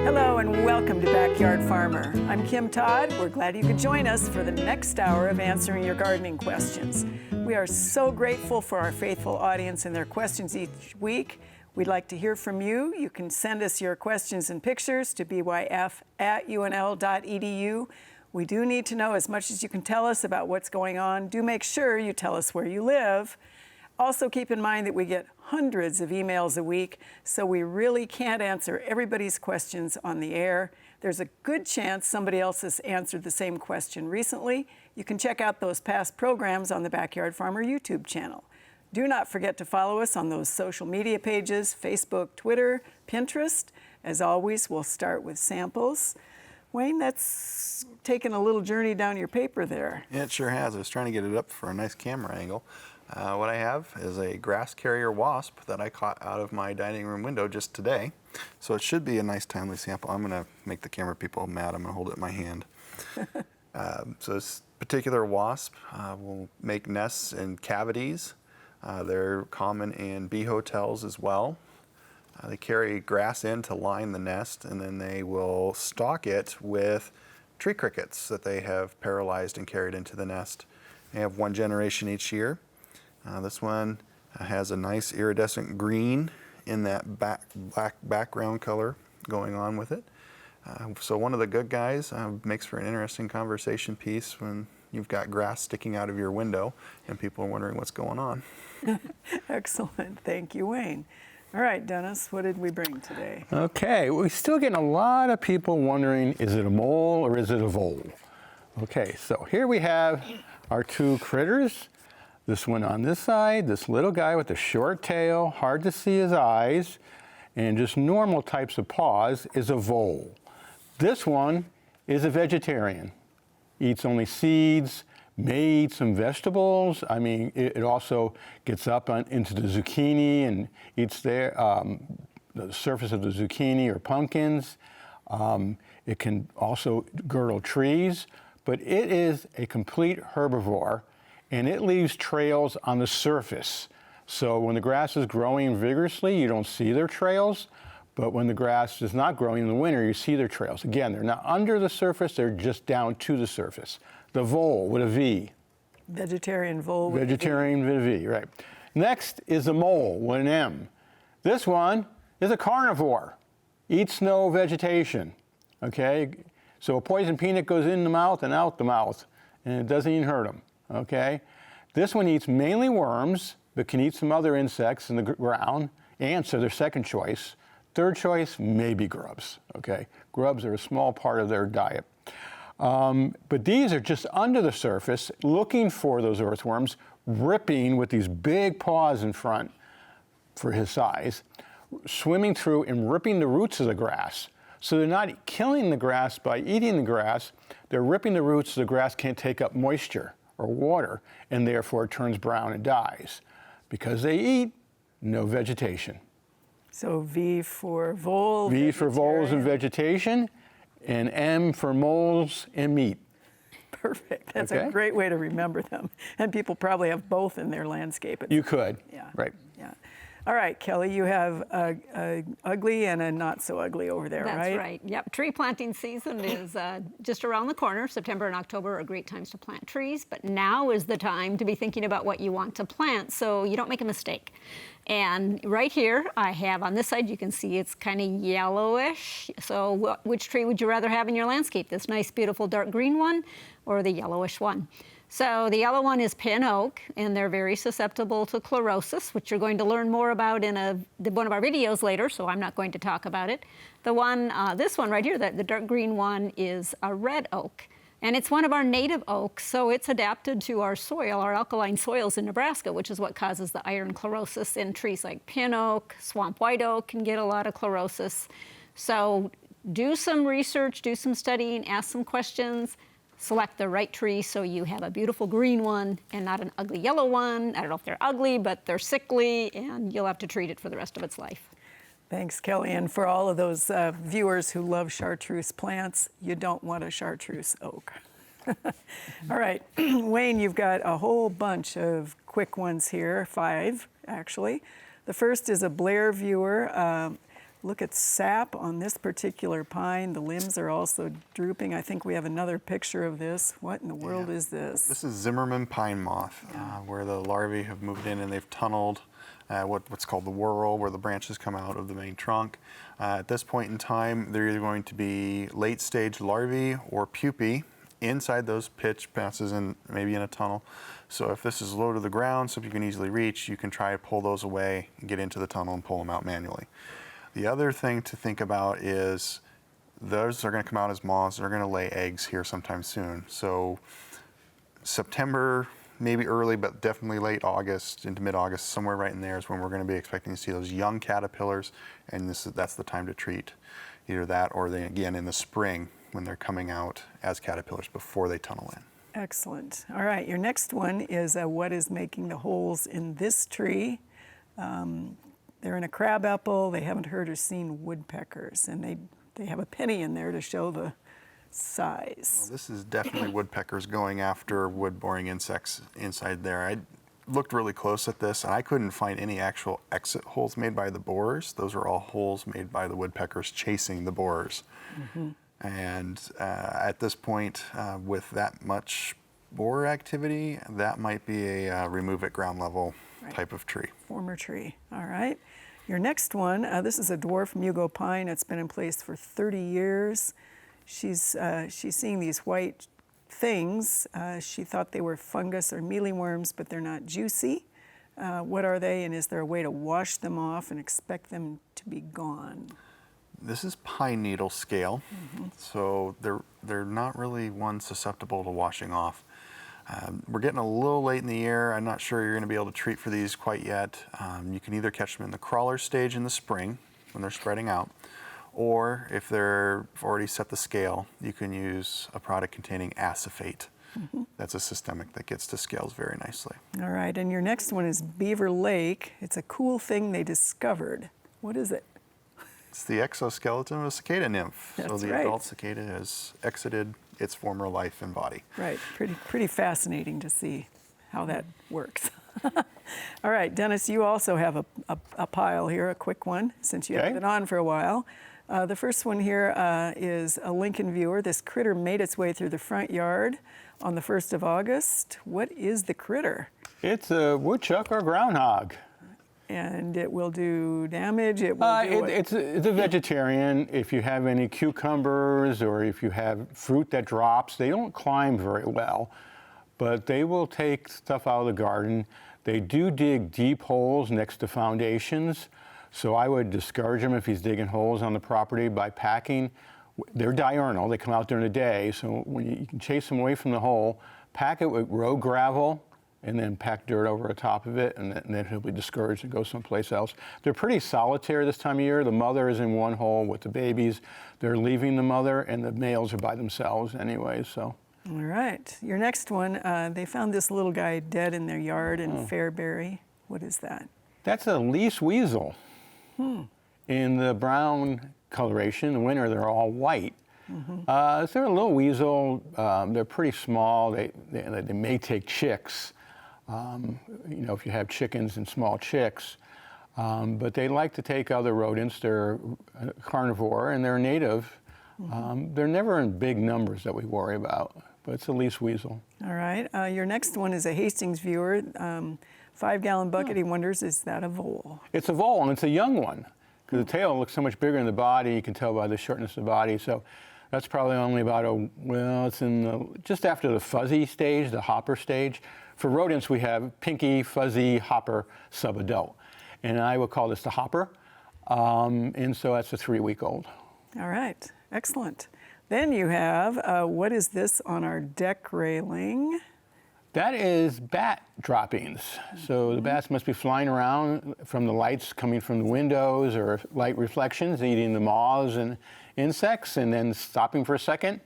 Hello and welcome to Backyard Farmer. I'm Kim Todd. We're glad you could join us for the next hour of answering your gardening questions. We are so grateful for our faithful audience and their questions each week. We'd like to hear from you. You can send us your questions and pictures to byf@unl.edu. We do need to know as much as you can tell us about what's going on. Do make sure you tell us where you live. Also keep in mind that we get hundreds of emails a week, so we really can't answer everybody's questions on the air. There's a good chance somebody else has answered the same question recently. You can check out those past programs on the Backyard Farmer YouTube channel. Do not forget to follow us on those social media pages, Facebook, Twitter, Pinterest. As always, we'll start with samples. Wayne, that's taken a little journey down your paper there. Yeah, it sure has. I was trying to get it up for a nice camera angle. What I have is a grass carrier wasp that I caught out of my dining room window just today. So it should be a nice timely sample. I'm going to make the camera people mad. I'm going to hold it in my hand. So this particular wasp will make nests in cavities. They're common in bee hotels as well. They carry grass in to line the nest, and then they will stock it with tree crickets that they have paralyzed and carried into the nest. They have one generation each year. This one has a nice iridescent green in that black background color going on with it. So one of the good guys makes for an interesting conversation piece when you've got grass sticking out of your window and people are wondering what's going on. Excellent. Thank you, Wayne. All right, Dennis, what did we bring today? Okay, we're still getting a lot of people wondering, is it a mole or is it a vole? Okay, so here we have our two critters. This one on this side, this little guy with a short tail, hard to see his eyes, and just normal types of paws is a vole. This one is a vegetarian. Eats only seeds, may eat some vegetables. I mean, it also gets up into the zucchini and eats the surface of the zucchini or pumpkins. It can also girdle trees, but it is a complete herbivore, and it leaves trails on the surface. So when the grass is growing vigorously, you don't see their trails, but when the grass is not growing in the winter, you see their trails. Again, they're not under the surface, they're just down to the surface. The vole with a V. Vegetarian vole with Vegetarian with a V, right. Next is a mole with an M. This one is a carnivore, eats no vegetation, okay? So a poison peanut goes in the mouth and out the mouth, and it doesn't even hurt them, okay? This one eats mainly worms, but can eat some other insects in the ground. Ants are their second choice. Third choice, maybe grubs, okay? Grubs are a small part of their diet. But these are just under the surface, looking for those earthworms, ripping with these big paws in front for his size, swimming through and ripping the roots of the grass. So they're not killing the grass by eating the grass, they're ripping the roots so the grass can't take up moisture or water, and therefore it turns brown and dies. Because they eat no vegetation. So V for vole. V for voles and vegetation, and M for moles and meat. Perfect. That's a great way to remember them. And people probably have both in their landscape. You could. Yeah. Right. Yeah. All right, Kelly, you have a ugly and a not so ugly over there, right? That's right. Yep. Tree planting season is just around the corner. September and October are great times to plant trees, but now is the time to be thinking about what you want to plant so you don't make a mistake. And right here, I have on this side, you can see it's kind of yellowish. So which tree would you rather have in your landscape? This nice, beautiful dark green one or the yellowish one? So the yellow one is pin oak, and they're very susceptible to chlorosis, which you're going to learn more about in one of our videos later, so I'm not going to talk about it. The one, this one right here, the dark green one, is a red oak. And it's one of our native oaks, so it's adapted to our soil, our alkaline soils in Nebraska, which is what causes the iron chlorosis in trees like pin oak. Swamp white oak can get a lot of chlorosis. So do some research, do some studying, ask some questions. Select the right tree so you have a beautiful green one and not an ugly yellow one. I don't know if they're ugly, but they're sickly, and you'll have to treat it for the rest of its life. Thanks, Kelly. And for all of those viewers who love chartreuse plants, you don't want a chartreuse oak. All right, Wayne, you've got a whole bunch of quick ones here, 5 actually. The first is a Blair viewer. Look at sap on this particular pine. The limbs are also drooping. I think we have another picture of this. What in the world is this? This is Zimmerman pine moth, where the larvae have moved in and they've tunneled what's called the whorl, where the branches come out of the main trunk. At this point in time, they're either going to be late stage larvae or pupae inside those pitch passes and maybe in a tunnel. So if this is low to the ground, so you can easily reach, you can try to pull those away and get into the tunnel and pull them out manually. The other thing to think about is those are going to come out as moths. They're going to lay eggs here sometime soon. So September, maybe early, but definitely late August into mid-August, somewhere right in there is when we're going to be expecting to see those young caterpillars, and that's the time to treat either that or then again in the spring when they're coming out as caterpillars before they tunnel in. Excellent. All right, your next one is what is making the holes in this tree. They're in a crabapple. They haven't heard or seen woodpeckers, and they have a penny in there to show the size. Well, this is definitely woodpeckers going after wood-boring insects inside there. I looked really close at this, and I couldn't find any actual exit holes made by the borers. Those are all holes made by the woodpeckers chasing the borers. Mm-hmm. And at this point, with that much borer activity, that might be a remove at ground level type of tree. Former tree. All right. Your next one, this is a dwarf mugo pine. It's been in place for 30 years. She's seeing these white things. She thought they were fungus or mealyworms, but they're not juicy. What are they, and is there a way to wash them off and expect them to be gone? This is pine needle scale, so they're not really one susceptible to washing off. We're getting a little late in the year. I'm not sure you're going to be able to treat for these quite yet. You can either catch them in the crawler stage in the spring when they're spreading out, or if they're already set the scale, you can use a product containing acephate. That's a systemic that gets to scales very nicely. All right, and your next one is Beaver Lake. It's a cool thing they discovered. What is it? It's the exoskeleton of a cicada nymph. That's so the right. adult cicada has exited its former life and body. Right, pretty fascinating to see how that works. All right, Dennis, you also have a pile here, a quick one, since you have been on for a while. The first one here is a Lincoln viewer. This critter made its way through the front yard on the 1st of August. What is the critter? It's a woodchuck or groundhog. And it will do damage? It will do it's a vegetarian. If you have any cucumbers or if you have fruit that drops, they don't climb very well, but they will take stuff out of the garden. They do dig deep holes next to foundations, so I would discourage him if he's digging holes on the property by packing. They're diurnal. They come out during the day, so when you can chase them away from the hole, pack it with road gravel, and then pack dirt over the top of it, and then he'll be discouraged and go someplace else. They're pretty solitary this time of year. The mother is in one hole with the babies. They're leaving the mother, and the males are by themselves anyway, so. All right. Your next one, they found this little guy dead in their yard in Fairbury. What is that? That's a least weasel. In the brown coloration. In the winter, they're all white. So they're a little weasel. They're pretty small. They may take chicks. You know, if you have chickens and small chicks, but they like to take other rodents. They're carnivore and they're native. They're never in big numbers that we worry about, but it's a least weasel. All right. Your next one is a Hastings viewer, 5-gallon bucket. He wonders, is that a vole? It's a vole, and it's a young one, because the tail looks so much bigger in the body. You can tell by the shortness of the body. So that's probably only about it's in just after the fuzzy stage, the hopper stage. For rodents, we have pinky, fuzzy, hopper, subadult. And I would call this the hopper. And so that's a 3-week-old. All right, excellent. Then you have, what is this on our deck railing? That is bat droppings. So the bats must be flying around from the lights coming from the windows or light reflections, eating the moths and insects, and then stopping for a second,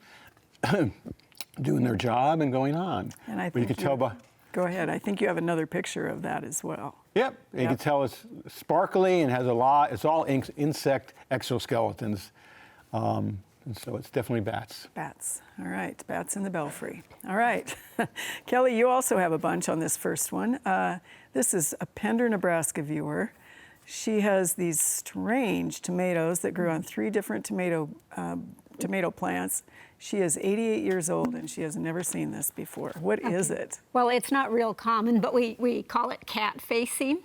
doing their job and going on. And I but you think can tell by... Go ahead. I think you have another picture of that as well. Yep. You can tell it's sparkly and has a lot. It's all insect exoskeletons. And so it's definitely bats. Bats. All right. Bats in the belfry. All right. Kelly, you also have a bunch on this first one. This is a Pender, Nebraska viewer. She has these strange tomatoes that grew on 3 different tomato plants. She is 88 years old and she has never seen this before. What is it? Well, it's not real common, but we call it cat facing.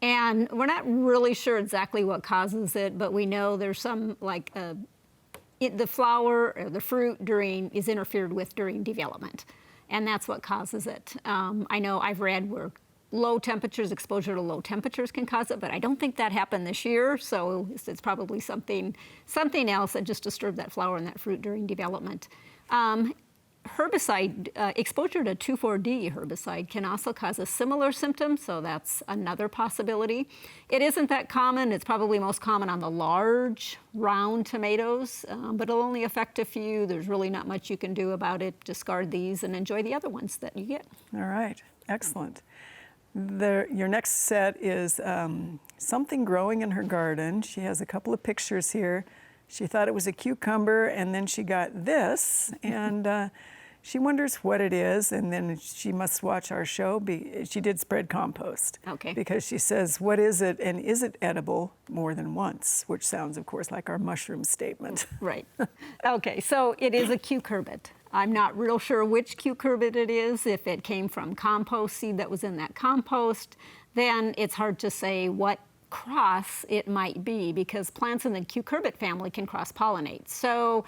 And we're not really sure exactly what causes it, but we know there's some, like, the flower or the fruit is interfered with during development. And that's what causes it. I know I've read where low temperatures, exposure to low temperatures can cause it, but I don't think that happened this year, so it's probably something else that just disturbed that flower and that fruit during development. Herbicide, exposure to 2,4-D herbicide can also cause a similar symptom, so that's another possibility. It isn't that common. It's probably most common on the large, round tomatoes, but it'll only affect a few. There's really not much you can do about it. Discard these and enjoy the other ones that you get. All right, excellent. Your next set is something growing in her garden. She has a couple of pictures here. She thought it was a cucumber, and then she got this, and she wonders what it is, and then she must watch our show. She did spread compost. Okay. Because she says, what is it, and is it edible more than once? Which sounds, of course, like our mushroom statement. Right. Okay, so it is a cucurbit. I'm not real sure which cucurbit it is. If it came from compost seed that was in that compost, then it's hard to say what cross it might be, because plants in the cucurbit family can cross-pollinate. So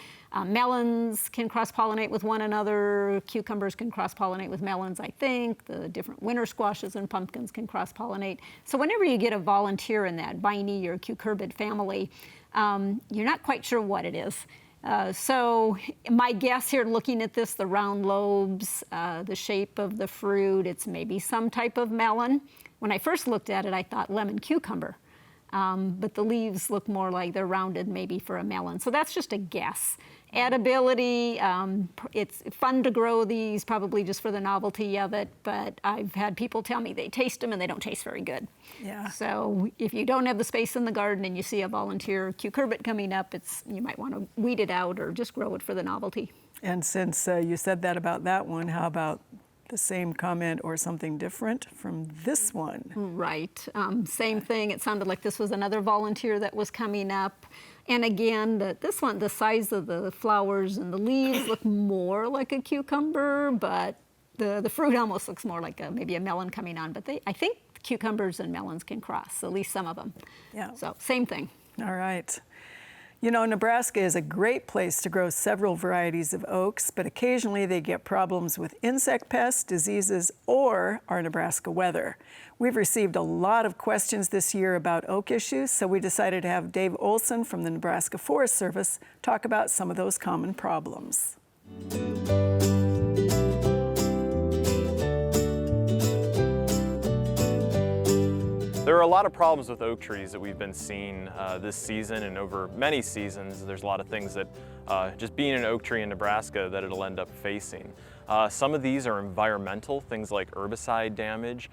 melons can cross-pollinate with one another, cucumbers can cross-pollinate with melons, I think, the different winter squashes and pumpkins can cross-pollinate. So whenever you get a volunteer in that viney or cucurbit family, you're not quite sure what it is. So my guess here, looking at this, the round lobes, the shape of the fruit, it's maybe some type of melon. When I first looked at it, I thought lemon cucumber, but the leaves look more like they're rounded maybe for a melon. So that's just a guess. Edibility, it's fun to grow these, probably just for the novelty of it, but I've had people tell me they taste them and they don't taste very good. Yeah. So if you don't have the space in the garden and you see a volunteer cucurbit coming up, you might want to weed it out or just grow it for the novelty. And since you said that about that one, how about the same comment or something different from this one? Right, same thing. It sounded like this was another volunteer that was coming up. And again, this one, the size of the flowers and the leaves look more like a cucumber, but the fruit almost looks more like maybe a melon coming on. But I think cucumbers and melons can cross, at least some of them. Yeah. So same thing. All right. You know, Nebraska is a great place to grow several varieties of oaks, but occasionally they get problems with insect pests, diseases, or our Nebraska weather. We've received a lot of questions this year about oak issues, so we decided to have Dave Olson from the Nebraska Forest Service talk about some of those common problems. There are a lot of problems with oak trees that we've been seeing this season and over many seasons. There's a lot of things that just being an oak tree in Nebraska that it'll end up facing. Some of these are environmental, things like herbicide damage,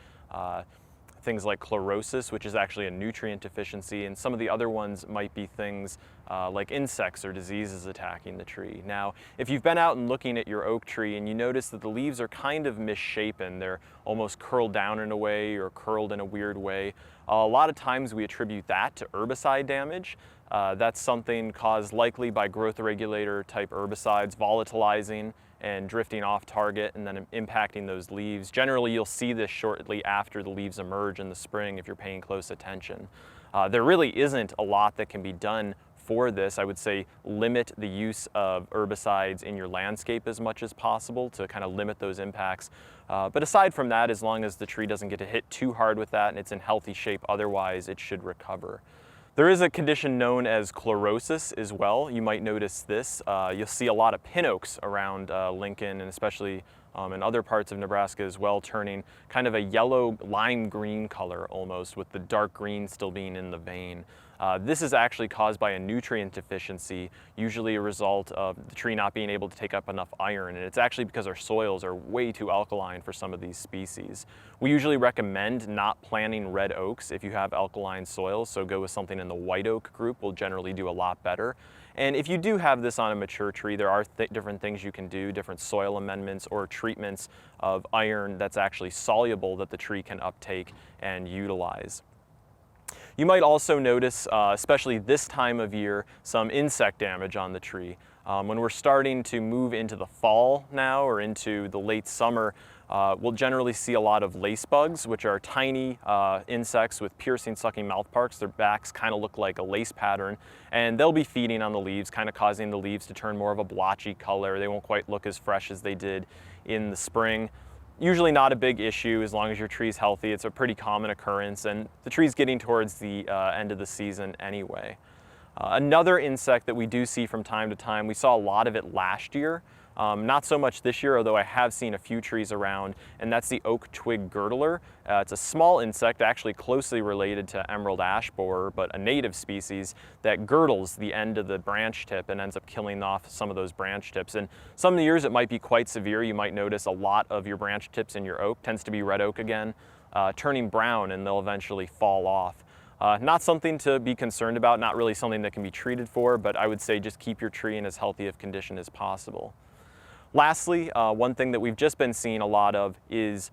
things like chlorosis, which is actually a nutrient deficiency, and some of the other ones might be things like insects or diseases attacking the tree. Now, if you've been out and looking at your oak tree and you notice that the leaves are kind of misshapen, they're almost curled down in a way or curled in a weird way, a lot of times we attribute that to herbicide damage. That's something caused likely by growth regulator type herbicides volatilizing and drifting off target and then impacting those leaves. Generally, you'll see this shortly after the leaves emerge in the spring if you're paying close attention. There really isn't a lot that can be done for this. I would say limit the use of herbicides in your landscape as much as possible to kind of limit those impacts. But aside from that, as long as the tree doesn't get hit too hard with that and it's in healthy shape otherwise, it should recover. There is a condition known as chlorosis as well. You might notice this. You'll see a lot of pin oaks around Lincoln and especially in other parts of Nebraska as well, turning kind of a yellow lime green color almost, with the dark green still being in the vein. This is actually caused by a nutrient deficiency, usually a result of the tree not being able to take up enough iron, and it's actually because our soils are way too alkaline for some of these species. We usually recommend not planting red oaks if you have alkaline soils, so go with something in the white oak group will generally do a lot better. And if you do have this on a mature tree, there are different things you can do, different soil amendments or treatments of iron that's actually soluble that the tree can uptake and utilize. You might also notice, especially this time of year, some insect damage on the tree. When we're starting to move into the fall now or into the late summer, we'll generally see a lot of lace bugs, which are tiny insects with piercing, sucking mouthparts. Their backs kind of look like a lace pattern, and they'll be feeding on the leaves, kind of causing the leaves to turn more of a blotchy color. They won't quite look as fresh as they did in the spring. Usually not a big issue as long as your tree's healthy. It's a pretty common occurrence, and the tree's getting towards the end of the season anyway. Another insect that we do see from time to time, we saw a lot of it last year, not so much this year, although I have seen a few trees around, and that's the oak twig girdler. It's a small insect, actually closely related to emerald ash borer, but a native species that girdles the end of the branch tip and ends up killing off some of those branch tips. And some of the years it might be quite severe. You might notice a lot of your branch tips in your oak, tends to be red oak again, turning brown, and they'll eventually fall off. Not something to be concerned about, not really something that can be treated for, but I would say just keep your tree in as healthy of condition as possible. Lastly, one thing that we've just been seeing a lot of is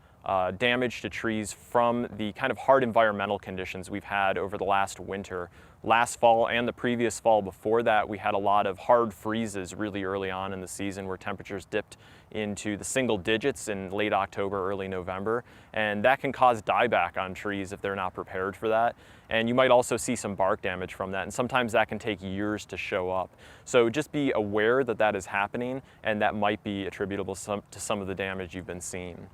damage to trees from the kind of hard environmental conditions we've had over the last winter. Last fall and the previous fall before that, we had a lot of hard freezes really early on in the season where temperatures dipped into the single digits in late October, early November, and that can cause dieback on trees if they're not prepared for that. And you might also see some bark damage from that, and sometimes that can take years to show up. So just be aware that that is happening, and that might be attributable to some of the damage you've been seeing.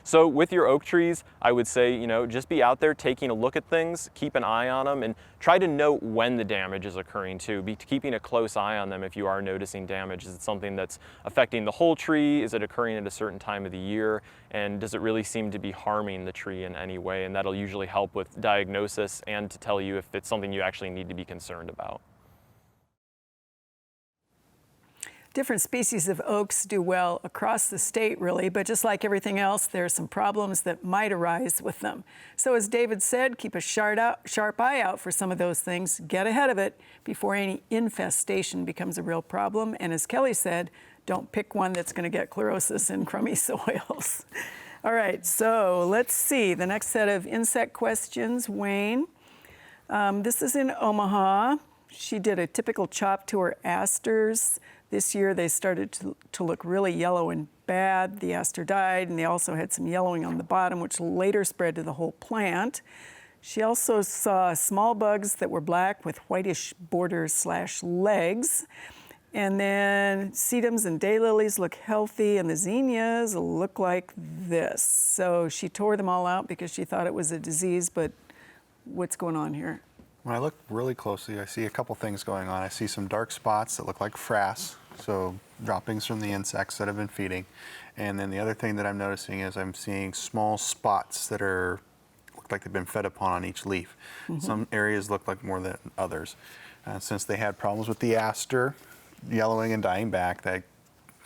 So with your oak trees, I would say, just be out there taking a look at things, keep an eye on them, and try to note when the damage is occurring too. Be keeping a close eye on them if you are noticing damage. Is it something that's affecting the whole tree? Is it occurring at a certain time of the year? And does it really seem to be harming the tree in any way? And that'll usually help with diagnosis and to tell you if it's something you actually need to be concerned about. Different species of oaks do well across the state, really, but just like everything else, there are some problems that might arise with them. So as David said, keep a sharp eye out for some of those things. Get ahead of it before any infestation becomes a real problem. And as Kelly said, don't pick one that's going to get chlorosis in crummy soils. All right, so let's see. The next set of insect questions, Wayne. This is in Omaha. She did a typical chop to her asters. This year they started to look really yellow and bad. The aster died, and they also had some yellowing on the bottom, which later spread to the whole plant. She also saw small bugs that were black with whitish borders / legs. And then sedums and daylilies look healthy, and the zinnias look like this. So she tore them all out because she thought it was a disease, but what's going on here? When I look really closely, I see a couple things going on. I see some dark spots that look like frass, so droppings from the insects that have been feeding. And then the other thing that I'm noticing is I'm seeing small spots that look like they've been fed upon on each leaf. Mm-hmm. Some areas look like more than others. Since they had problems with the aster yellowing and dying back, that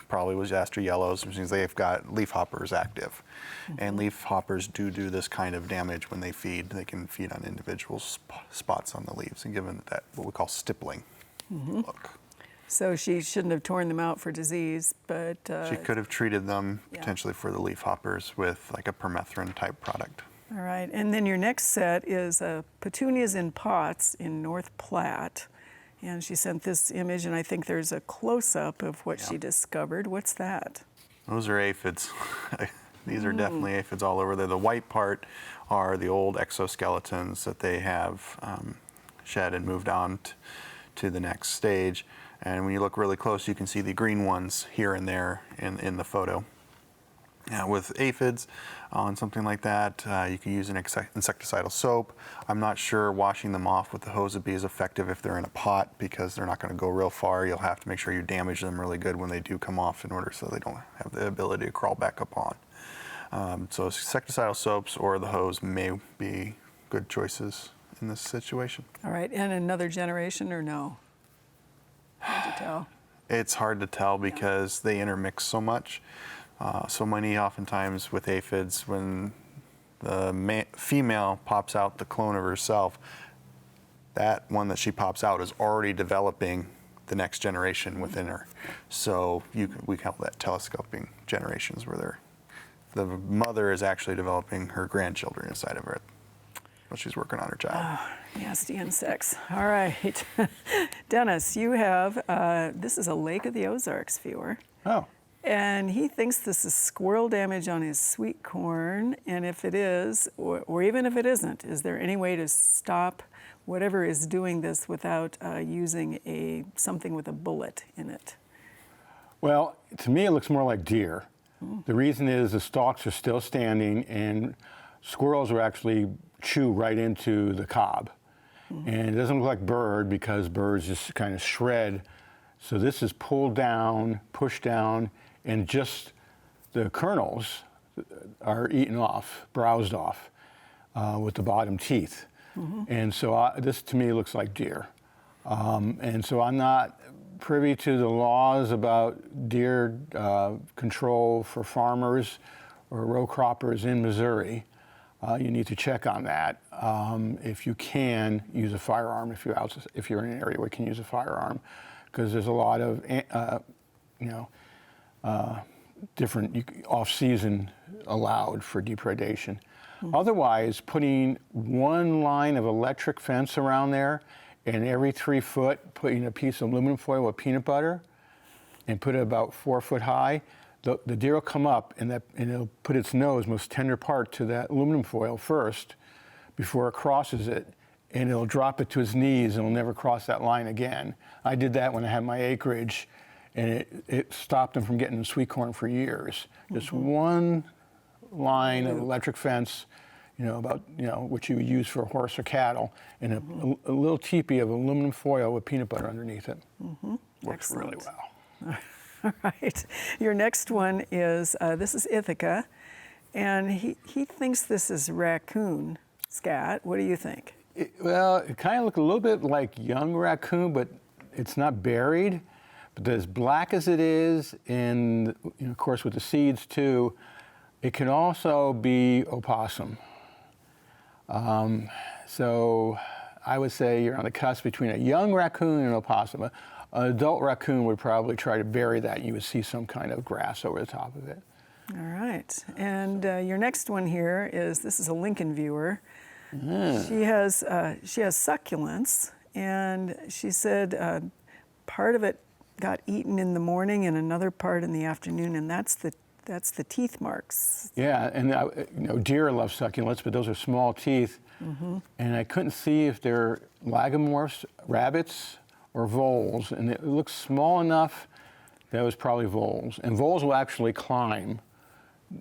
probably was aster yellows, which means they've got leaf hoppers active. Mm-hmm. And leaf hoppers do this kind of damage when they feed. They can feed on individual spots on the leaves and give them that, what we call stippling look. So she shouldn't have torn them out for disease, but... she could have treated them potentially for the leaf hoppers with like a permethrin type product. All right, and then your next set is petunias in pots in North Platte. And she sent this image, and I think there's a close-up of what she discovered. What's that? Those are aphids. These are definitely aphids all over there. The white part are the old exoskeletons that they have shed and moved on to the next stage. And when you look really close, you can see the green ones here and there in the photo. With aphids on something like that, you can use an insecticidal soap. I'm not sure washing them off with the hose would be as effective if they're in a pot because they're not going to go real far. You'll have to make sure you damage them really good when they do come off in order so they don't have the ability to crawl back up on. So insecticidal soaps or the hose may be good choices in this situation. All right, and another generation or no? Hard to tell. It's hard to tell because they intermix so much. So many oftentimes with aphids, when the female pops out the clone of herself, that one that she pops out is already developing the next generation within her. So we call that telescoping generations, where the mother is actually developing her grandchildren inside of her. but she's working on her job. Nasty insects. All right. Dennis, you have, this is a Lake of the Ozarks viewer. Oh. And he thinks this is squirrel damage on his sweet corn. And if it is, or even if it isn't, is there any way to stop whatever is doing this without using something with a bullet in it? Well, to me, it looks more like deer. The reason is the stalks are still standing, and squirrels will actually chew right into the cob. And it doesn't look like bird because birds just kind of shred. So this is pulled down, pushed down, and just the kernels are eaten off, browsed off with the bottom teeth. And so this to me looks like deer. And so I'm not privy to the laws about deer control for farmers or row croppers in Missouri. You need to check on that. If you can, use a firearm if you're in an area where you can use a firearm, because there's a lot of different off-season allowed for depredation. Otherwise, putting one line of electric fence around there, and every 3 foot putting a piece of aluminum foil with peanut butter, and put it about 4 foot high, the deer will come up and it'll put its nose, most tender part, to that aluminum foil first before it crosses it, and it'll drop it to its knees and it'll never cross that line again. I did that when I had my acreage, and it stopped them from getting sweet corn for years. Just one line of electric fence, which you would use for a horse or cattle, and a little teepee of aluminum foil with peanut butter underneath it. Works really well. All right. Your next one is, this is Ithaca, and he thinks this is raccoon scat. What do you think? It kind of looks a little bit like young raccoon, but it's not buried. But as black as it is, and of course with the seeds too, it can also be opossum. So I would say you're on the cusp between a young raccoon and an opossum. An adult raccoon would probably try to bury that, and you would see some kind of grass over the top of it. All right. And your next one here is, this is a Lincoln viewer. She has succulents, and she said part of it got eaten in the morning and another part in the afternoon, and that's the teeth marks. Yeah, and deer love succulents, but those are small teeth. And I couldn't see if they're lagomorphs, rabbits, or voles, and it looks small enough that it was probably voles. And voles will actually climb,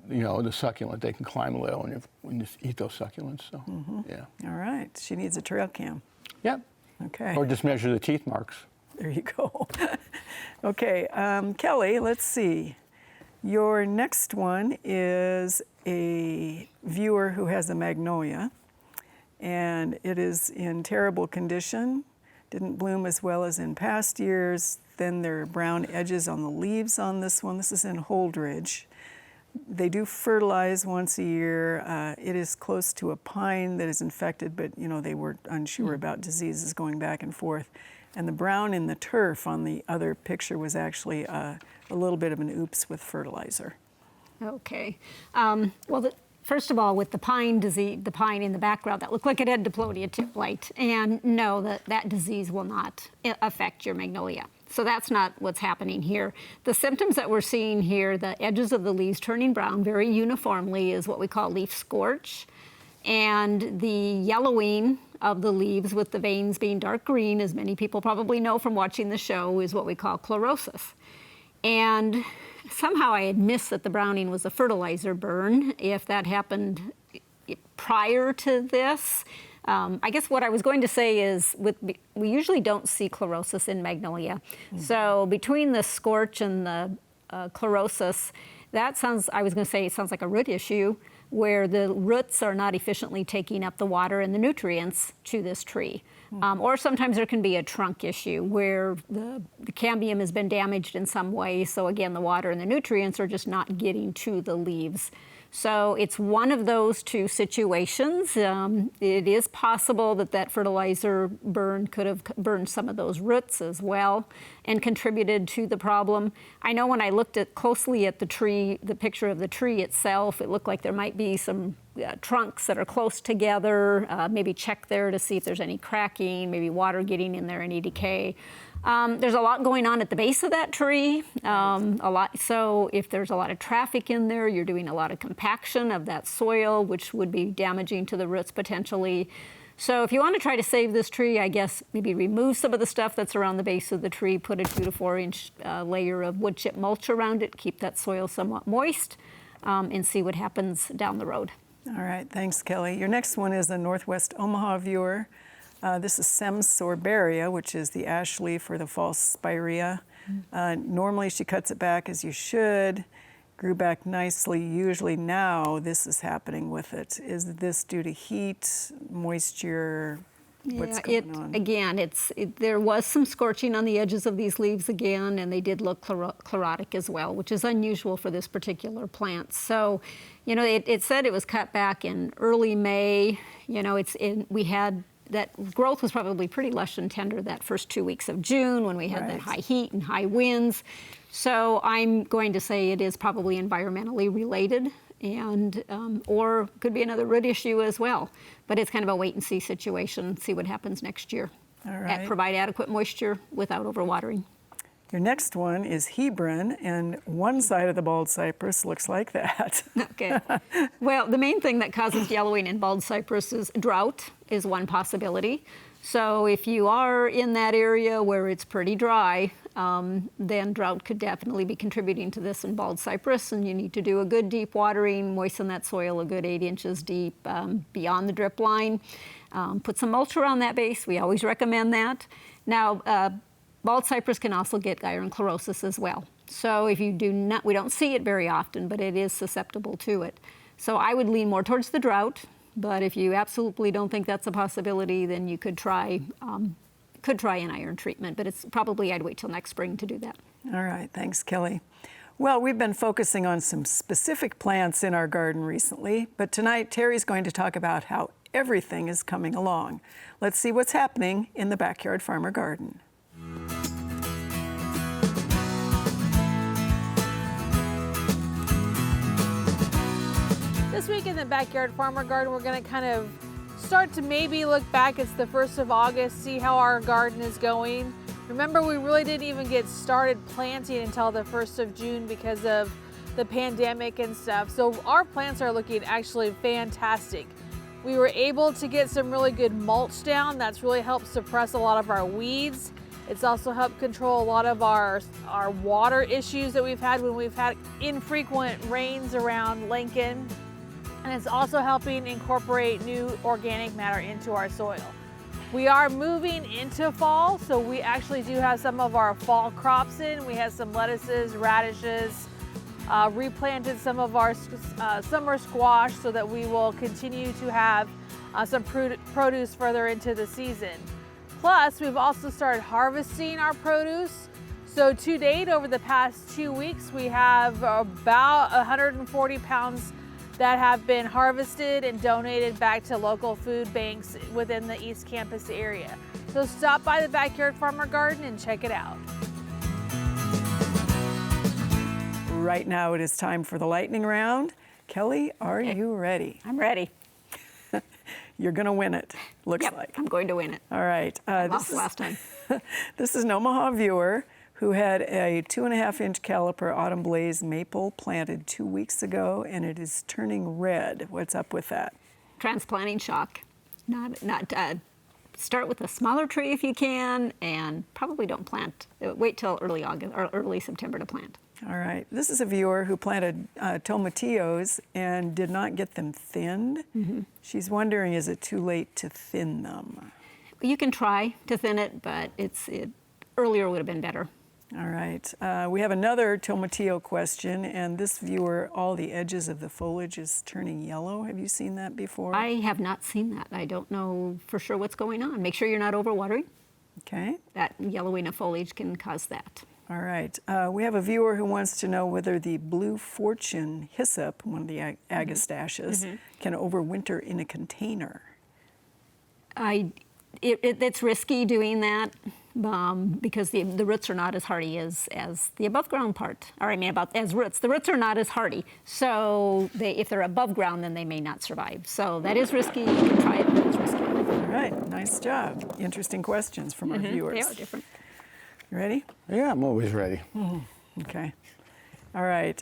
the succulent. They can climb a little and just eat those succulents. So, yeah. All right. She needs a trail cam. Yep. Okay. Or just measure the teeth marks. There you go. Okay, Kelly, let's see. Your next one is a viewer who has a magnolia, and it is in terrible condition. Didn't bloom as well as in past years. Then there are brown edges on the leaves on this one. This is in Holdridge. They do fertilize once a year. It is close to a pine that is infected, but they were unsure about diseases going back and forth. And the brown in the turf on the other picture was actually a little bit of an oops with fertilizer. Okay. First of all, with the pine disease, the pine in the background, that looked like it had diplodia tip blight. And no, that disease will not affect your magnolia. So that's not what's happening here. The symptoms that we're seeing here, the edges of the leaves turning brown very uniformly, is what we call leaf scorch. And the yellowing of the leaves with the veins being dark green, as many people probably know from watching the show, is what we call chlorosis. And somehow I had missed that the browning was a fertilizer burn. If that happened prior to this, I guess what I was going to say is we usually don't see chlorosis in magnolia. So between the scorch and the chlorosis, it sounds like a root issue, where the roots are not efficiently taking up the water and the nutrients to this tree. Or sometimes there can be a trunk issue where the cambium has been damaged in some way, so again, the water and the nutrients are just not getting to the leaves. So it's one of those two situations. It is possible that that fertilizer burn could have burned some of those roots as well and contributed to the problem. I know when I looked closely at the tree, the picture of the tree itself, it looked like there might be some trunks that are close together. Maybe check there to see if there's any cracking, maybe water getting in there, any decay. There's a lot going on at the base of that tree, a lot. So if there's a lot of traffic in there, you're doing a lot of compaction of that soil, which would be damaging to the roots potentially. So if you want to try to save this tree, I guess maybe remove some of the stuff that's around the base of the tree, put a 2 to 4 inch layer of wood chip mulch around it, keep that soil somewhat moist, and see what happens down the road. All right, thanks, Kelly. Your next one is a Northwest Omaha viewer. This is Semsorbaria, which is the ash leaf or the false spirea. Normally she cuts it back as you should, grew back nicely. Usually now this is happening with it. Is this due to heat, moisture? What's going on? Again, there was some scorching on the edges of these leaves again, and they did look chlorotic as well, which is unusual for this particular plant. So, you know, it said it was cut back in early May. You know, we had that growth was probably pretty lush and tender that first 2 weeks of June when we had that high heat and high winds. So I'm going to say it is probably environmentally related, and or could be another root issue as well. But it's kind of a wait and see situation, see what happens next year. All right. Provide adequate moisture without overwatering. Your next one is Hebron, and one side of the bald cypress looks like that. Okay. Well, the main thing that causes yellowing in bald cypress is drought is one possibility. So if you are in that area where it's pretty dry, then drought could definitely be contributing to this in bald cypress, and you need to do a good deep watering, moisten that soil a good 8 inches deep beyond the drip line. Put some mulch around that base. We always recommend that. Now, bald cypress can also get iron chlorosis as well. So if you do not, we don't see it very often, but it is susceptible to it. So I would lean more towards the drought, but if you absolutely don't think that's a possibility, then you could try an iron treatment, but it's probably, I'd wait till next spring to do that. All right, thanks, Kelly. Well, we've been focusing on some specific plants in our garden recently, but tonight Terry's going to talk about how everything is coming along. Let's see what's happening in the Backyard Farmer Garden. This week in the Backyard Farmer Garden, we're going to kind of start to maybe look back. It's the 1st of August, see how our garden is going. Remember, we really didn't even get started planting until the 1st of June because of the pandemic and stuff. So our plants are looking actually fantastic. We were able to get some really good mulch down. That's really helped suppress a lot of our weeds. It's also helped control a lot of our water issues that we've had when we've had infrequent rains around Lincoln. And it's also helping incorporate new organic matter into our soil. We are moving into fall, so we actually do have some of our fall crops in. We have some lettuces, radishes, replanted some of our summer squash so that we will continue to have some produce further into the season. Plus, we've also started harvesting our produce. So to date, over the past 2 weeks, we have about 140 pounds that have been harvested and donated back to local food banks within the East Campus area. So stop by the Backyard Farmer Garden and check it out. Right now it is time for the lightning round. Kelly, are you ready? I'm ready. You're going to win it, looks like. I'm going to win it. All right. I lost last time. This is an Omaha viewer who had a 2.5-inch caliper autumn blaze maple planted 2 weeks ago, and it is turning red. What's up with that? Transplanting shock. Start with a smaller tree if you can, and probably don't plant. Wait till early August or early September to plant. All right. This is a viewer who planted tomatillos and did not get them thinned. Mm-hmm. She's wondering, is it too late to thin them? You can try to thin it, but earlier would have been better. All right. We have another tomatillo question, and this viewer, all the edges of the foliage is turning yellow. Have you seen that before? I have not seen that. I don't know for sure what's going on. Make sure you're not overwatering. Okay. That yellowing of foliage can cause that. All right. We have a viewer who wants to know whether the Blue Fortune hyssop, one of the agastachus, can overwinter in a container. It's risky doing that because the roots are not as hardy as the above ground part. Or I mean, as roots. The roots are not as hardy. So if they're above ground, then they may not survive. So that is risky. You can try it, but it's risky. All right. Nice job. Interesting questions from our viewers. They are different. You ready? Yeah, I'm always ready. Okay. All right.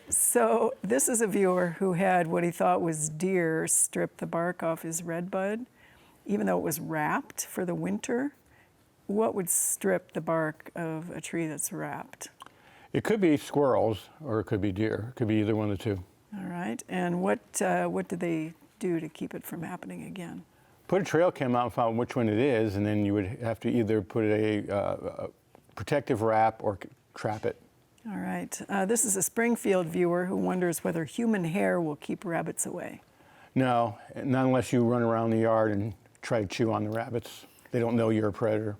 So this is a viewer who had what he thought was deer strip the bark off his redbud, even though it was wrapped for the winter. What would strip the bark of a tree that's wrapped? It could be squirrels or it could be deer. It could be either one of the two. All right. And what did they do to keep it from happening again? Put a trail cam out and find which one it is, and then you would have to either put a protective wrap or trap it. All right. This is a Springfield viewer who wonders whether human hair will keep rabbits away. No, not unless you run around the yard and try to chew on the rabbits. They don't know you're a predator.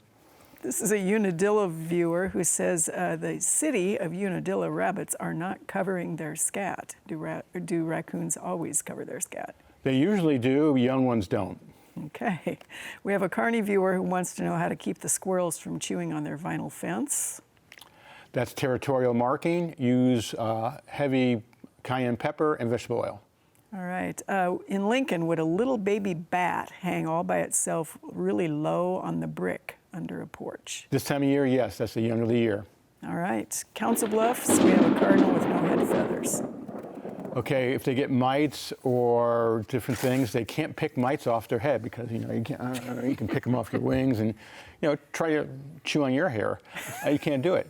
This is a Unadilla viewer who says the city of Unadilla rabbits are not covering their scat. Do raccoons always cover their scat? They usually do, young ones don't. Okay. We have a Kearney viewer who wants to know how to keep the squirrels from chewing on their vinyl fence. That's territorial marking. Use heavy cayenne pepper and vegetable oil. All right. In Lincoln, would a little baby bat hang all by itself really low on the brick under a porch? This time of year, yes, that's the young of the year. All right. Council Bluffs, we have a cardinal with no head feathers. Okay, if they get mites or different things, they can't pick mites off their head because you can pick them off your wings and try to chew on your hair. You can't do it.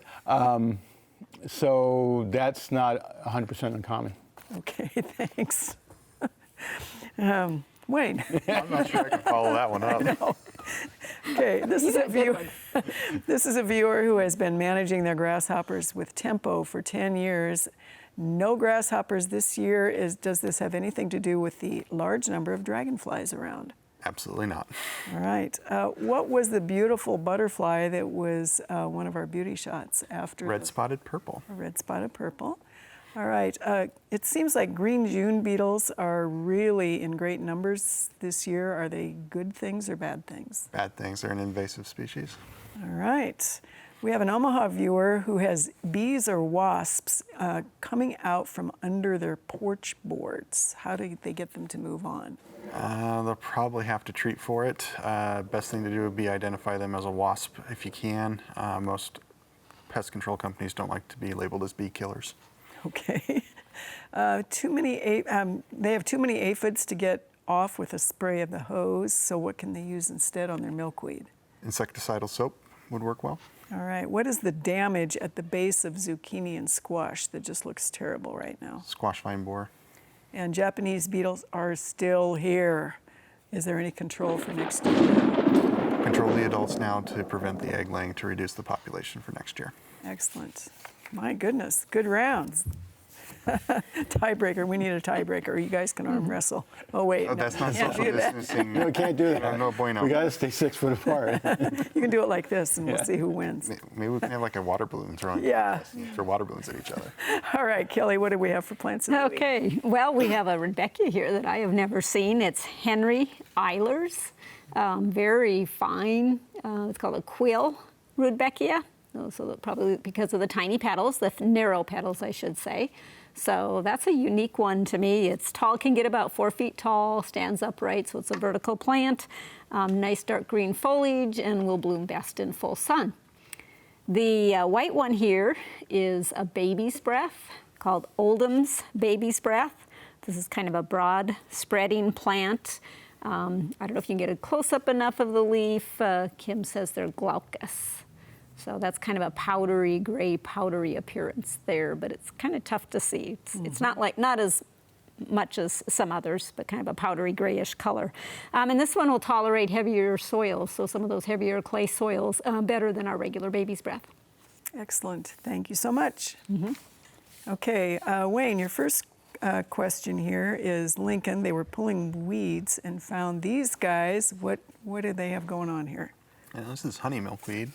So that's not 100% uncommon. Okay, thanks. Wayne. I'm not sure I can follow that one up. Okay, this is a viewer who has been managing their grasshoppers with Tempo for 10 years. No grasshoppers this year. Does this have anything to do with the large number of dragonflies around? Absolutely not. All right. What was the beautiful butterfly that was one of our beauty shots after? Red-spotted purple. Red-spotted purple. All right. It seems like green June beetles are really in great numbers this year. Are they good things or bad things? Bad things. They're an invasive species. All right. We have an Omaha viewer who has bees or wasps coming out from under their porch boards. How do they get them to move on? They'll probably have to treat for it. Best thing to do would be identify them as a wasp if you can. Most pest control companies don't like to be labeled as bee killers. Okay. They have too many aphids to get off with a spray of the hose, so what can they use instead on their milkweed? Insecticidal soap would work well. All right. What is the damage at the base of zucchini and squash that just looks terrible right now? Squash vine borer. And Japanese beetles are still here. Is there any control for next year? Control the adults now to prevent the egg laying to reduce the population for next year. Excellent. My goodness, good rounds. Tiebreaker, we need a tiebreaker. You guys can arm wrestle. Oh, wait. Oh, that's not social distancing. No, we can't do that. No bueno. We got to stay 6 foot apart. You can do it like this, and we'll see who wins. Maybe we can have like a water balloon throwing. Yeah. Throw water balloons at each other. All right, Kelly, what do we have for plants? Okay, well, we have a Rudbeckia here that I have never seen. It's Henry Eilers, very fine. It's called a quill Rudbeckia. So probably because of the tiny petals, the narrow petals, I should say. So that's a unique one to me. It's tall, can get about 4 feet tall, stands upright, so it's a vertical plant. Nice dark green foliage and will bloom best in full sun. The white one here is a baby's breath called Oldham's baby's breath. This is kind of a broad spreading plant. I don't know if you can get a close-up enough of the leaf. Kim says they're glaucous. So that's kind of a powdery, gray, powdery appearance there, but it's kind of tough to see. It's not as much as some others, but kind of a powdery grayish color. And this one will tolerate heavier soils, so some of those heavier clay soils better than our regular baby's breath. Excellent. Thank you so much. Okay, Wayne, your first question here is Lincoln. They were pulling weeds and found these guys. What do they have going on here? Yeah, this is honey milkweed.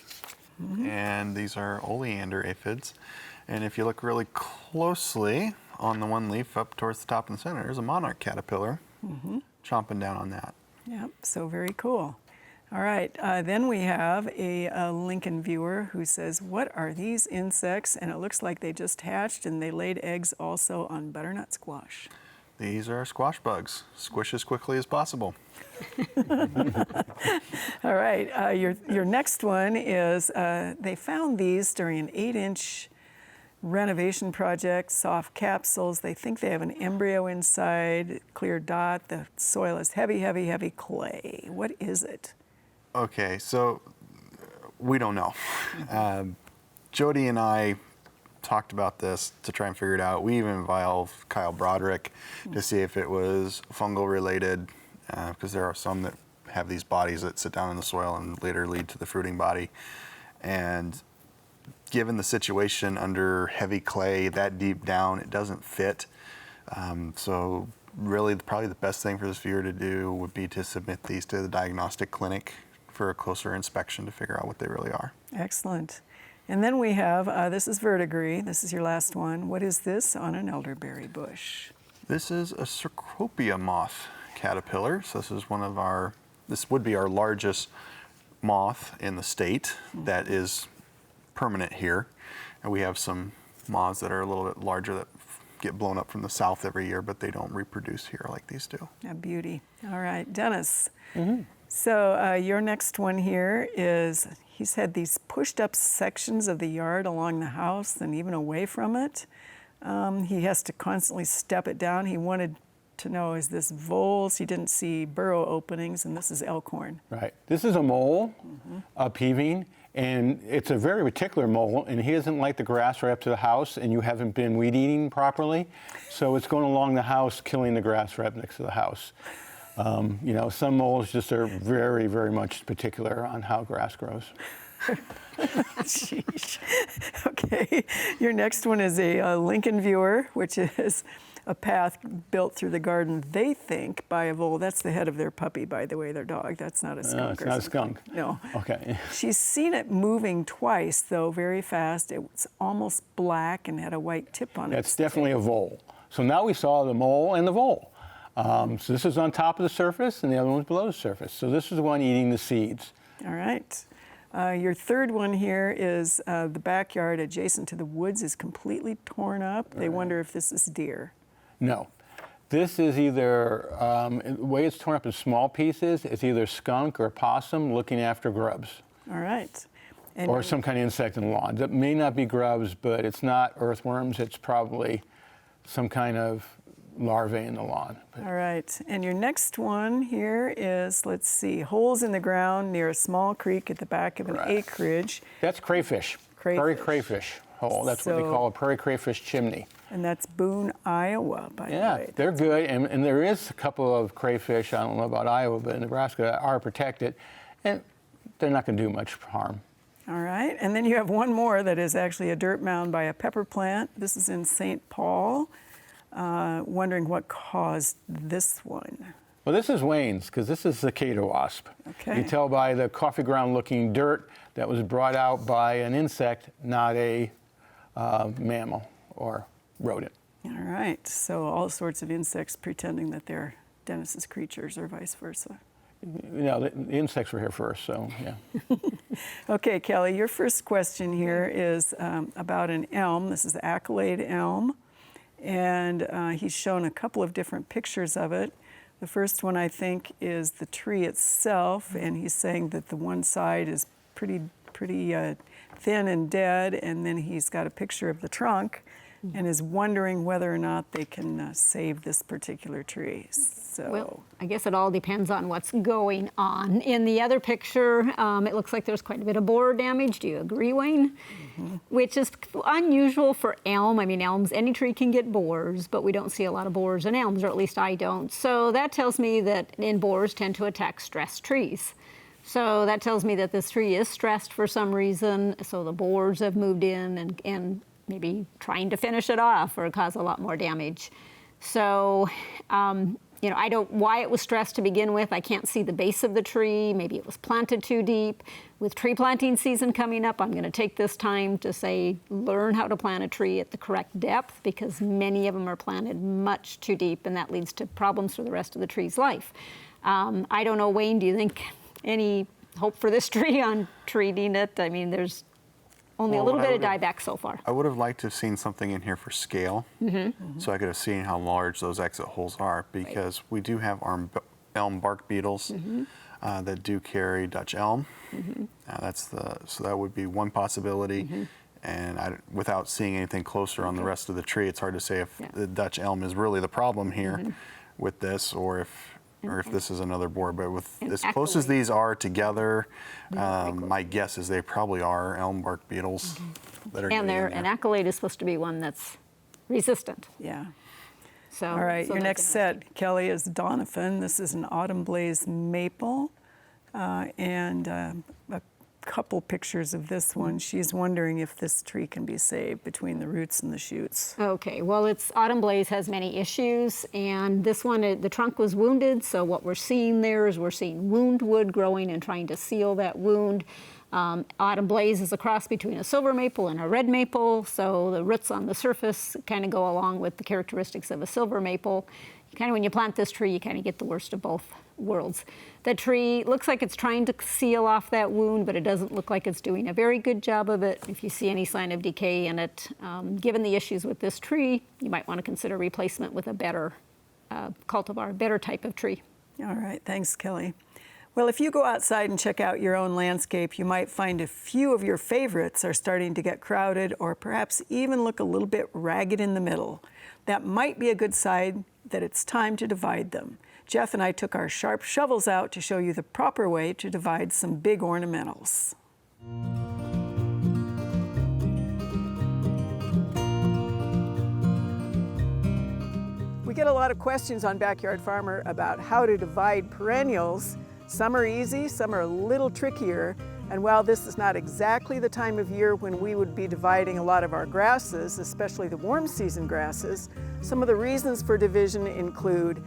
and these are oleander aphids. And if you look really closely on the one leaf up towards the top and the center, there's a monarch caterpillar chomping down on that. Yep, so very cool. All right, then we have a Lincoln viewer who says, what are these insects? And it looks like they just hatched and they laid eggs also on butternut squash. These are squash bugs. Squish as quickly as possible. All right, your next one is, they found these during an 8-inch renovation project, soft capsules. They think they have an embryo inside, clear dot. The soil is heavy, heavy, heavy clay. What is it? Okay, so we don't know. Jody and I talked about this to try and figure it out. We even involved Kyle Broderick to see if it was fungal related, because there are some that have these bodies that sit down in the soil and later lead to the fruiting body. And given the situation under heavy clay that deep down, it doesn't fit. So really probably the best thing for this viewer to do would be to submit these to the diagnostic clinic for a closer inspection to figure out what they really are. Excellent. And then we have, this is verdigris. This is your last one. What is this on an elderberry bush? This is a Cecropia moth caterpillar. So this would be our largest moth in the state that is permanent here. And we have some moths that are a little bit larger that get blown up from the south every year, but they don't reproduce here like these do. A beauty. All right, Dennis. So your next one here is, he's had these pushed up sections of the yard along the house and even away from it. He has to constantly step it down. He wanted to know, is this voles? He didn't see burrow openings, and this is elkhorn. Right. This is a mole upheaving, and it's a very particular mole, and he doesn't like the grass right up to the house, and you haven't been weed eating properly, so it's going along the house, killing the grass right up next to the house. You know, some moles just are very, very much particular on how grass grows. Sheesh. Okay, your next one is a Lincoln viewer, which is a path built through the garden, they think, by a vole. That's the head of their puppy, by the way, their dog. That's not a skunk. No, it's not a skunk. No. Okay. She's seen it moving twice, though, very fast. It was almost black and had a white tip on it. That's definitely a vole. So now we saw the mole and the vole. So this is on top of the surface, and the other one's below the surface. So this is the one eating the seeds. All right. Your third one here is the backyard adjacent to the woods is completely torn up. They wonder if this is deer. No. This is either, the way it's torn up in small pieces, it's either skunk or possum looking after grubs. All right. And Or some kind of insect in the lawn. That may not be grubs, but it's not earthworms. It's probably some kind of larvae in the lawn. all right. And your next one here is, let's see, holes in the ground near a small creek at the back of an Right. acreage. That's crayfish. Prairie crayfish hole. That's what they So- call a prairie crayfish chimney. And that's Boone, Iowa, by the Yeah, way. they're good, and there is a couple of crayfish, I don't know about Iowa, but in Nebraska that are protected, and they're not going to do much harm. All right. And then you have one more that is actually a dirt mound by a pepper plant. This is in St. Paul. Wondering what caused this one. Well, this is Wayne's, because this is cicada wasp. Okay. You can tell by the coffee ground looking dirt that was brought out by an insect, not a mammal or rodent. All right. So all sorts of insects pretending that they're Dennis's creatures or vice versa. You know, the insects were here first, so yeah. Okay, Kelly, your first question here is about an elm. This is the Accolade elm. And he's shown a couple of different pictures of it. The first one, I think, is the tree itself, and he's saying that the one side is pretty thin and dead, and then he's got a picture of the trunk and is wondering whether or not they can save this particular tree. So, Well, I guess it all depends on what's going on. In the other picture, it looks like there's quite a bit of borer damage. Do you agree, Wayne? Which is unusual for elm. I mean, elms, any tree can get borers, but we don't see a lot of borers in elms, or at least I don't. So that tells me that borers tend to attack stressed trees. So that tells me that this tree is stressed for some reason, so the borers have moved in and maybe trying to finish it off or cause a lot more damage. So You know, I don't, why it was stressed to begin with. I can't see the base of the tree. Maybe it was planted too deep. With tree planting season coming up, I'm going to take this time to say, learn how to plant a tree at the correct depth, because many of them are planted much too deep, and that leads to problems for the rest of the tree's life. I don't know, Wayne, do you think any hope for this tree on treating it? I mean, there's only a little bit of dieback so far. I would have liked to have seen something in here for scale, so I could have seen how large those exit holes are, because we do have elm bark beetles that do carry Dutch elm. So that would be one possibility. And without seeing anything closer on the rest of the tree, it's hard to say if the Dutch elm is really the problem here with this, or if this is another board. But with as close as these are together, my guess is they probably are elm bark beetles that are And getting in an there. accolade is supposed to be one that's resistant. Yeah. So, All right, so your that's next gonna- set, Kelly, is Donovan. This is an autumn blaze maple, and a couple pictures of this one. She's wondering if this tree can be saved between the roots and the shoots. Okay, well, it's autumn blaze has many issues, and this one, the trunk was wounded, so what we're seeing there is we're seeing wound wood growing and trying to seal that wound. Autumn blaze is a cross between a silver maple and a red maple, so the roots on the surface kind of go along with the characteristics of a silver maple. Kind of when you plant this tree, you kind of get the worst of both worlds. The tree looks like it's trying to seal off that wound, but it doesn't look like it's doing a very good job of it. If you see any sign of decay in it, given the issues with this tree, you might want to consider replacement with a better cultivar, better type of tree. All right, thanks, Kelly. Well, if you go outside and check out your own landscape, you might find a few of your favorites are starting to get crowded, or perhaps even look a little bit ragged in the middle. That might be a good sign that it's time to divide them. Jeff and I took our sharp shovels out to show you the proper way to divide some big ornamentals. We get a lot of questions on Backyard Farmer about how to divide perennials. Some are easy, some are a little trickier. And while this is not exactly the time of year when we would be dividing a lot of our grasses, especially the warm season grasses, some of the reasons for division include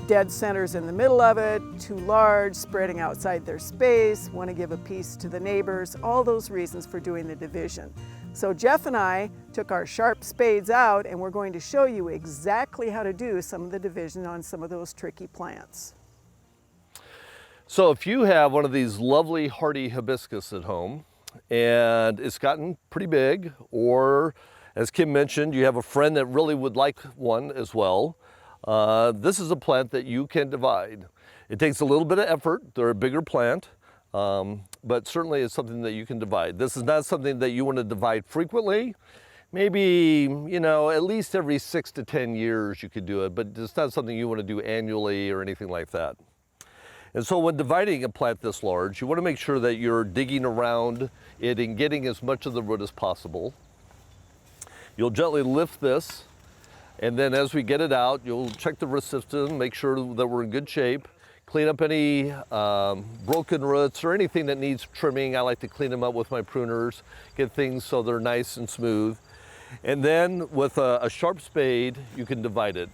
dead centers in the middle of it, too large, spreading outside their space, want to give a piece to the neighbors, all those reasons for doing the division. So Jeff and I took our sharp spades out, and we're going to show you exactly how to do some of the division on some of those tricky plants. So if you have one of these lovely hardy hibiscus at home and it's gotten pretty big, or as Kim mentioned, you have a friend that really would like one as well, this is a plant that you can divide. It takes a little bit of effort. They're a bigger plant, but certainly it's something that you can divide. This is not something that you want to divide frequently. Maybe, you know, at least every 6 to 10 years you could do it, but it's not something you want to do annually or anything like that. And so when dividing a plant this large, you want to make sure that you're digging around it and getting as much of the root as possible. You'll gently lift this, and then as we get it out, you'll check the root system, make sure that we're in good shape, clean up any broken roots or anything that needs trimming. I like to clean them up with my pruners, get things so they're nice and smooth. And then with a sharp spade, you can divide it.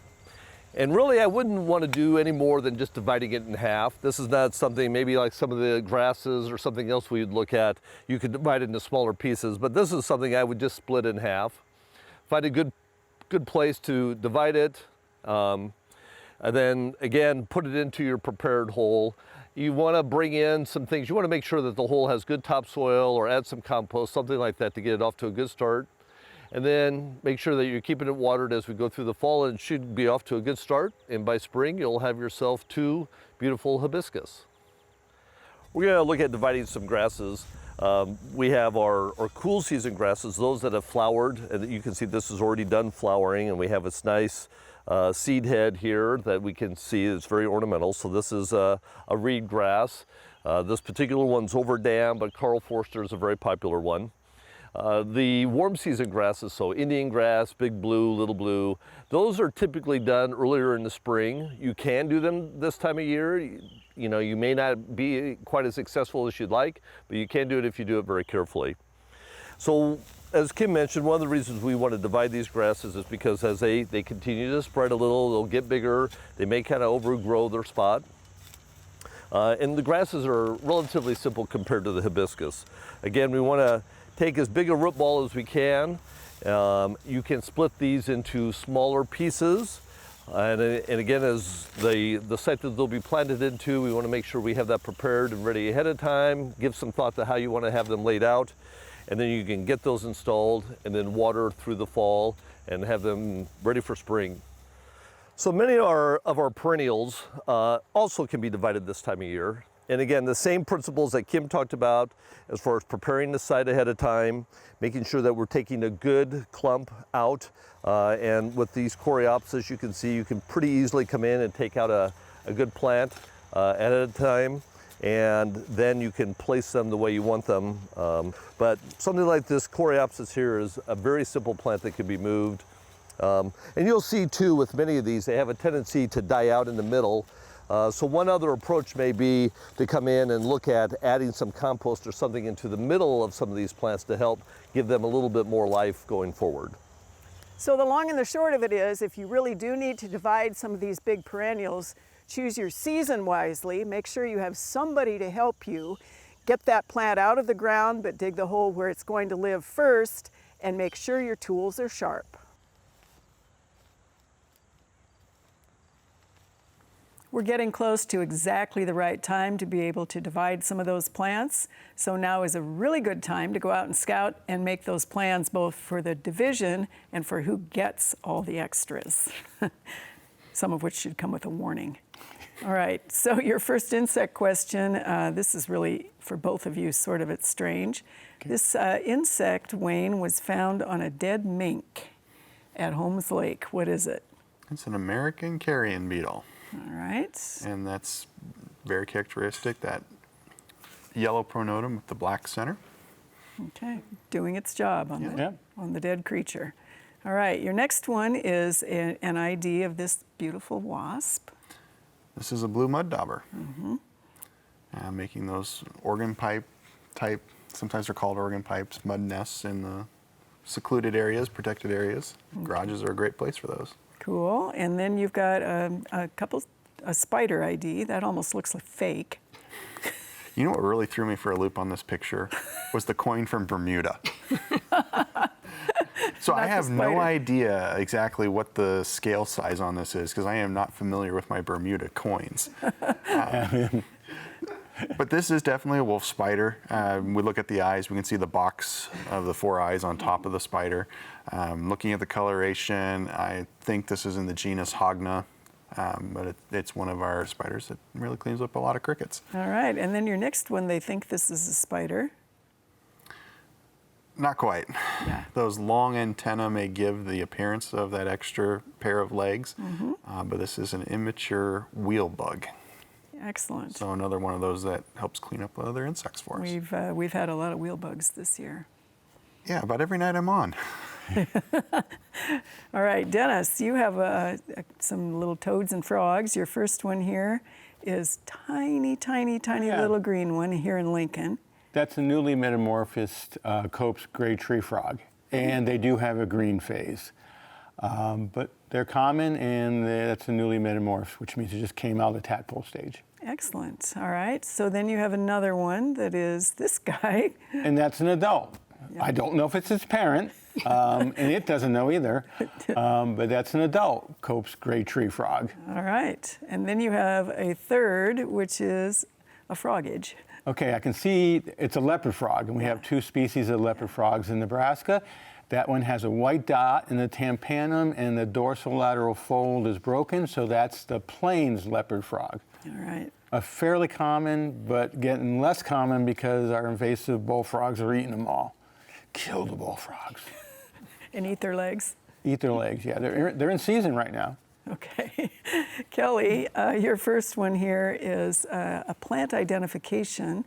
And really, I wouldn't want to do any more than just dividing it in half. This is not something, maybe like some of the grasses or something else we'd look at, you could divide it into smaller pieces, but this is something I would just split in half. Find a good place to divide it, and then again, put it into your prepared hole. You want to bring in some things. You want to make sure that the hole has good topsoil, or add some compost, something like that, to get it off to a good start. And then make sure that you're keeping it watered as we go through the fall, and it should be off to a good start. And by spring, you'll have yourself 2 beautiful hibiscus. We're going to look at dividing some grasses. We have our cool season grasses, those that have flowered, and you can see this is already done flowering, and we have this nice seed head here that we can see. It's very ornamental. So this is a reed grass. This particular one's overdam, but Carl Forster is a very popular one. The warm season grasses, so Indian grass, big blue, little blue, those are typically done earlier in the spring. You can do them this time of year. You know, you may not be quite as successful as you'd like, but you can do it if you do it very carefully. So as Kim mentioned, one of the reasons we want to divide these grasses is because as they continue to spread a little, they'll get bigger, they may kind of overgrow their spot. And the grasses are relatively simple compared to the hibiscus. Again, we want to take as big a root ball as we can. You can split these into smaller pieces. And again, as the site that they'll be planted into, we want to make sure we have that prepared and ready ahead of time, give some thought to how you want to have them laid out. And then you can get those installed and then water through the fall and have them ready for spring. So many of our perennials also can be divided this time of year. And again, the same principles that Kim talked about as far as preparing the site ahead of time, making sure that we're taking a good clump out. And with these coreopsis, you can see you can pretty easily come in and take out a good plant at a time. And then you can place them the way you want them. But something like this coreopsis here is a very simple plant that can be moved. And you'll see too with many of these, they have a tendency to die out in the middle. So one other approach may be to come in and look at adding some compost or something into the middle of some of these plants to help give them a little bit more life going forward. So the long and the short of it is, if you really do need to divide some of these big perennials, choose your season wisely. Make sure you have somebody to help you get that plant out of the ground, but dig the hole where it's going to live first, and make sure your tools are sharp. We're getting close to exactly the right time to be able to divide some of those plants. So now is a really good time to go out and scout and make those plans both for the division and for who gets all the extras. Some of which should come with a warning. All right, so your first insect question, this is really for both of you, sort of, it's strange. Okay. This insect, Wayne, was found on a dead mink at Holmes Lake. What is it? It's an American carrion beetle. All right. And that's very characteristic, that yellow pronotum with the black center. Okay, doing its job on the dead creature. All right, your next one is an ID of this beautiful wasp. This is a blue mud dauber. Mm-hmm. Making those organ pipe type, sometimes they're called organ pipes, mud nests in the secluded areas, protected areas. Okay. Garages are a great place for those. Cool, and then you've got a spider ID. That almost looks like fake. You know what really threw me for a loop on this picture was the coin from Bermuda. So I have no idea exactly what the scale size on this is because I am not familiar with my Bermuda coins. But this is definitely a wolf spider. We look at the eyes, we can see the box of the 4 eyes on top of the spider. Looking at the coloration, I think this is in the genus Hogna, but it's one of our spiders that really cleans up a lot of crickets. All right, and then your next one, they think this is a spider. Not quite. Yeah. Those long antennae may give the appearance of that extra pair of legs, but this is an immature wheel bug. Excellent. So another one of those that helps clean up other insects for us. We've had a lot of wheel bugs this year. Yeah, about every night I'm on. All right, Dennis, you have some little toads and frogs. Your first one here is tiny little green one here in Lincoln. That's a newly metamorphosed Cope's gray tree frog, and they do have a green phase. But they're common, and that's a newly metamorphed, which means it just came out of the tadpole stage. Excellent. All right. So then you have another one that is this guy. And that's an adult. Yep. I don't know if it's its parent, and it doesn't know either. But that's an adult Cope's gray tree frog. All right. And then you have a third, which is a frogage. Okay, I can see it's a leopard frog, and we have 2 species of leopard frogs in Nebraska. That one has a white dot in the tympanum, and the dorsolateral fold is broken, so that's the plains leopard frog. All right. A fairly common, but getting less common because our invasive bullfrogs are eating them all. Kill the bullfrogs. And eat their legs? Eat their legs, yeah. They're in season right now. Okay. Kelly, your first one here is a plant identification.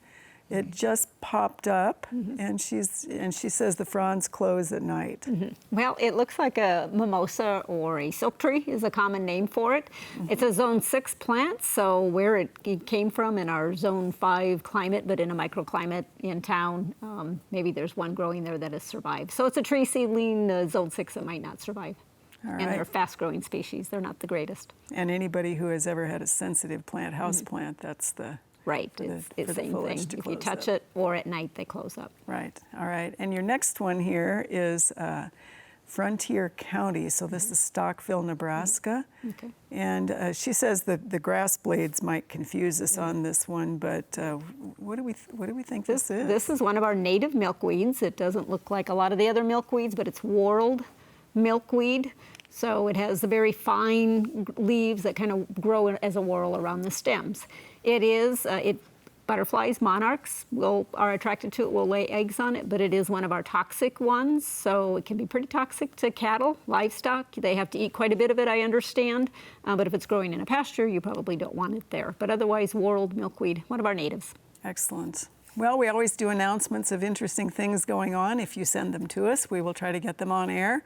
It just popped up, and she says the fronds close at night. Well, it looks like a mimosa or a silk tree is a common name for it. It's a zone 6 plant, so where it came from in our zone 5 climate, but in a microclimate in town, maybe there's one growing there that has survived. So it's a tree seedling, zone 6, that might not survive. All And right. they're fast-growing species. They're not the greatest. And anybody who has ever had a sensitive plant, house plant, that's the Right, for the- it's for the same foliage thing. to If you close touch up. it or at night, they close up. right. All right. And your next one here is Frontier County. So this is Stockville, Nebraska. Okay. And she says that the grass blades might confuse us on this one, but what do we think this is? This is one of our native milkweeds. It doesn't look like a lot of the other milkweeds, but it's whorled milkweed. So it has the very fine leaves that kind of grow as a whorl around the stems. Butterflies, monarchs are attracted to it, will lay eggs on it, but it is one of our toxic ones, so it can be pretty toxic to cattle, livestock. They have to eat quite a bit of it, I understand, but if it's growing in a pasture, you probably don't want it there. But otherwise, whorled milkweed, one of our natives. Excellent. Well, we always do announcements of interesting things going on. If you send them to us, we will try to get them on air.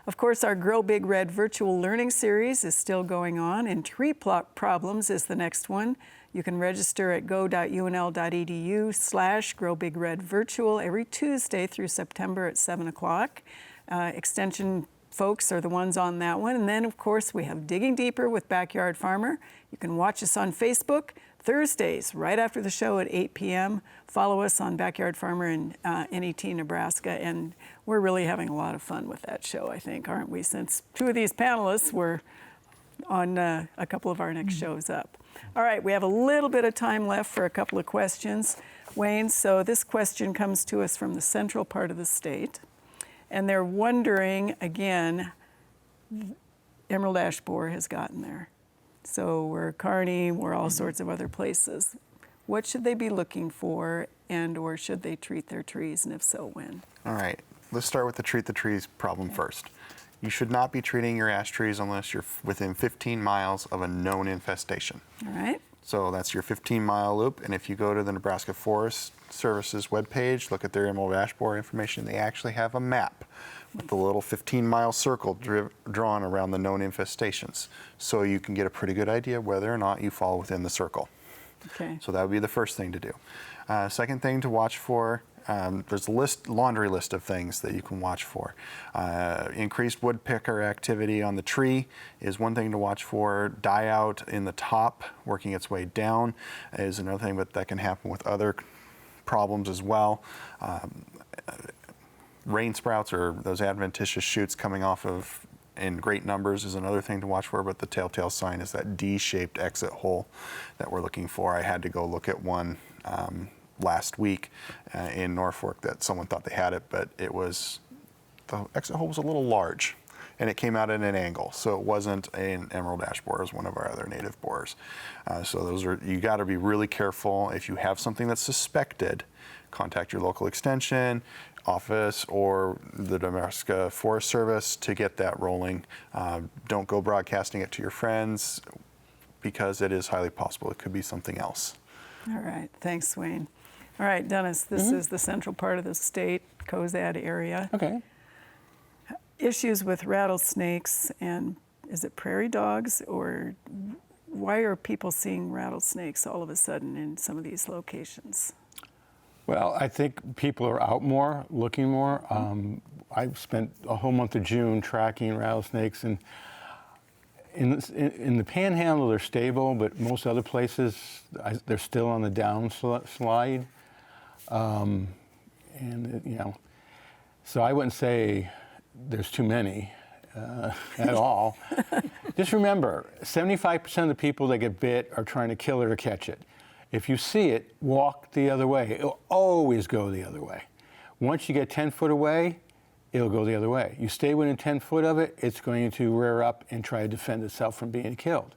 Of course, our Grow Big Red virtual learning series is still going on, and tree problems is the next one. You can register at go.unl.edu/growbigredvirtual every Tuesday through September at 7 o'clock. Extension folks are the ones on that one. And then, of course, we have Digging Deeper with Backyard Farmer. You can watch us on Facebook Thursdays, right after the show at 8 p.m. Follow us on Backyard Farmer in NET, Nebraska. And we're really having a lot of fun with that show, I think, aren't we? Since two of these panelists were on a couple of our next shows up. All right, we have a little bit of time left for a couple of questions, Wayne. So this question comes to us from the central part of the state. And they're wondering, again, emerald ash borer has gotten there. So we're Kearney, we're all sorts of other places. What should they be looking for, and or should they treat their trees, and if so, when? All right, let's start with the treat the trees problem first. You should not be treating your ash trees unless you're within 15 miles of a known infestation. All right. So that's your 15-mile loop, and if you go to the Nebraska Forest Service's webpage, look at their emerald ash borer information, they actually have a map with a little 15-mile circle drawn around the known infestations. So you can get a pretty good idea whether or not you fall within the circle. Okay. So that would be the first thing to do. Second thing to watch for, there's a laundry list of things that you can watch for. Increased woodpecker activity on the tree is one thing to watch for. Die out in the top, working its way down, is another thing, but that can happen with other problems as well. Rain sprouts, or those adventitious shoots coming off of in great numbers, is another thing to watch for, but the telltale sign is that D-shaped exit hole that we're looking for. I had to go look at one last week in Norfolk that someone thought they had it, but the exit hole was a little large and it came out at an angle. So it wasn't an emerald ash borer, it was one of our other native borers. So you gotta be really careful. If you have something that's suspected, contact your local extension office or the Nebraska Forest Service to get that rolling. Don't go broadcasting it to your friends because it is highly possible it could be something else. All right. Thanks, Wayne. All right, Dennis, this is the central part of the state, Cozad area. Okay. Issues with rattlesnakes, and is it prairie dogs, or why are people seeing rattlesnakes all of a sudden in some of these locations? Well, I think people are out more, looking more. I've spent a whole month of June tracking rattlesnakes, and in the Panhandle they're stable, but most other places they're still on the downslide. So I wouldn't say there's too many at all. Just remember, 75% of the people that get bit are trying to kill it or catch it. If you see it, walk the other way. It'll always go the other way. Once you get 10 foot away, it'll go the other way. You stay within 10 foot of it, it's going to rear up and try to defend itself from being killed.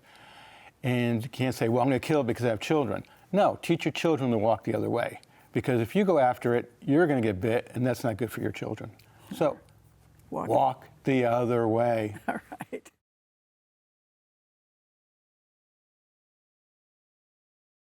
And you can't say, well, I'm going to kill it because I have children. No, teach your children to walk the other way. Because if you go after it, you're going to get bit, and that's not good for your children. So walk the other way. All right.